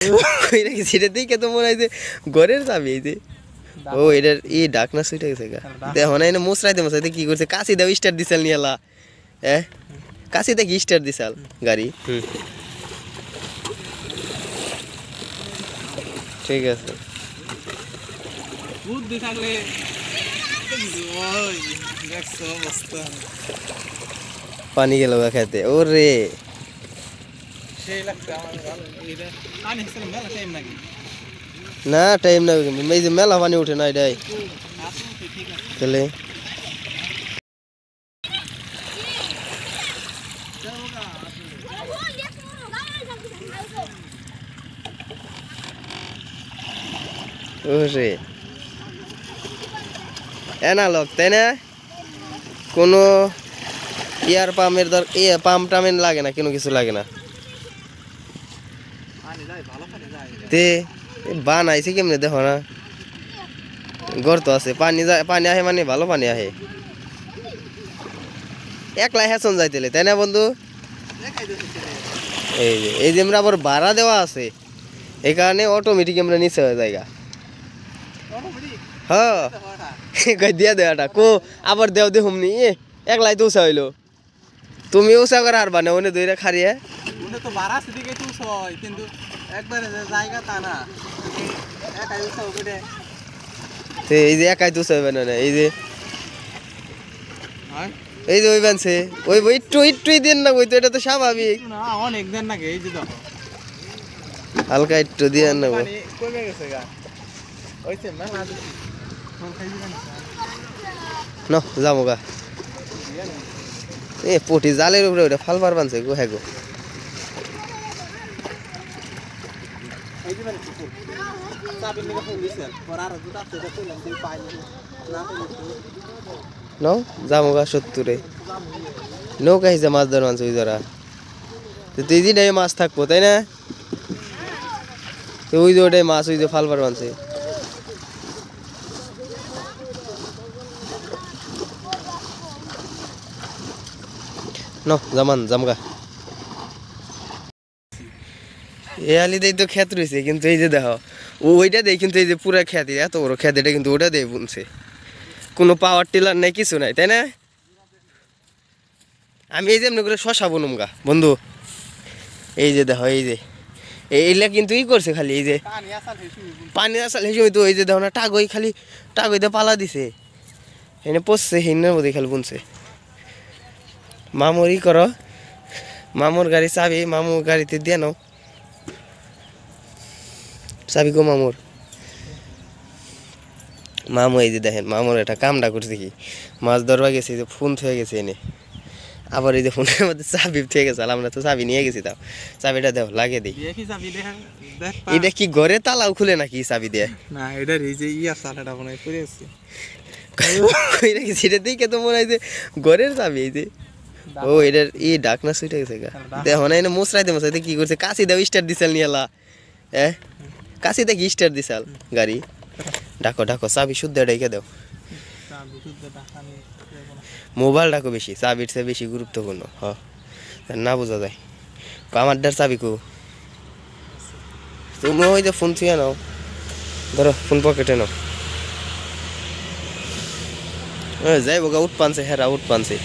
কই রাখি সেটা দেখে তো মনে হয় যে ঘরের চাবি এই যে ও এটার এই ডাকনা সুইটা গেছে গা দেখো না এনে মোসরাইতে কি করছে কাশি দাও স্টার দিছাল নিয়ালা হ্যাঁ কাশি দেখি স্টার দিছাল গাড়ি ঠিক আছে বুদ্ধি থাকলে দেখছো অবস্থা পানি গেল খেতে ওরে সেই লাগছে আমার ভালো এটা পানি হিসেবে মেলা টাইম লাগে না টাইম না এই যে মেলা পানি উঠে না এটাই তাহলে ওরে এনালগ তাই না কোনো ইয়ার পাম্পের পাম্প টামেন লাগে না কোনো কিছু লাগে না তে বানাইছে কেমনে দেখো না গর্ত আছে পানি যায় পানি আহে মানে ভালো পানি আহে একলা হেসন যাইতেলে তাই না বন্ধু এই যে আমরা আবার ভাড়া দেওয়া আছে এই কারণে অটোমেটিক আমরা নিচে হয়ে জায়গা হ্যাঁ দিয়া দেওয়াটা কো আবার দেও দেখুম নি একলাই তো উষা হইলো তুমি উষা করে আর বানে ওনে দইরা খারিয়ে ওনে তো ভাড়া আছে দিকে তুই ছয় কিন্তু একবারে জায়গা তা না একাই উষা করে এই যে একাই তো উষা হবে না এই যে ওই বানছে ওই একটুই দেন না ওই তো এটা তো স্বাভাবিক না অনেক দেন না এই যে দেখো হালকা একটু দিয়ে নেব কমে গেছে গা ওইছে মেলা দিছি ন যাবো গা এ পটি জালের উপরে ওটা ফালবার বানছে গো হ্যাঁ গো ন যাবো গা 70 নৌকা হিসেবে মাছ ধর মানছে ওই ধরা তুই যে মাছ থাকবো তাই না ওই যে ওটাই মাছ ওই যে ফালবার বানছে ন জামান জামগা এ আলিতেই তো ক্ষেত রয়েছে কিন্তু এই যে দেখো ওইটা দেয় কিন্তু এই যে পুরা খ্যাতি এত বড় খ্যাত এটা কিন্তু ওটা দেয় বুনছে কোনো পাওয়ার টিলার নাই কিছু নাই তাই না আমি এই যে এমনি করে শশা বুনুম গা বন্ধু এই যে দেখো এই যে এইগুলা কিন্তু ই করছে খালি এই যে পানি আসাল হিসেবে তো এই যে দেখো না টাগই খালি টাগইতে পালা দিছে এনে পচছে হিনের মধ্যে খালি বুনছে মামুর ই করো মামুর গাড়ি চাবি মামুর গাড়িতে দিয়ে নাও চাবি গো মামুর মামু এই যে দেখেন মামুর একটা কামটা করছে কি মাছ ধরবা গেছে এই যে ফোন থয়ে গেছে এনে আবার এই যে ফোনের মধ্যে চাবি থেকে গেছে আমরা তো চাবি নিয়ে গেছি তাও চাবিটা দেও লাগিয়ে দিই এটা কি ঘরে তালাও খুলে নাকি চাবি দিয়ে না এটা এই যে ইয়া চালাটা মনে হয় পড়ে আছে কই রাখি সেটা দেখে তো মনে হয় যে ঘরের চাবি এই যে ও এটার এই ডাকনা সুইটা গেছে গা দেখো না এনে মোসরাইতে কি করছে কাশি দাও স্টার দিছাল নিয়ালা হ্যাঁ কাশি দেখি স্টার দিছাল গাড়ি ডাকো চাবি শুদ্ধ ডাইকে দাও মোবাইল ডাকো বেশি চাবির চেয়ে বেশি গুরুত্বপূর্ণ না বোঝা যায় আমার ডার চাবি কো তুমি ওই যে ফোন ছুঁয়ে নাও ধরো ফোন পকেটে নাও যাইব গা উঠ পানছে হেরা উঠ পানছে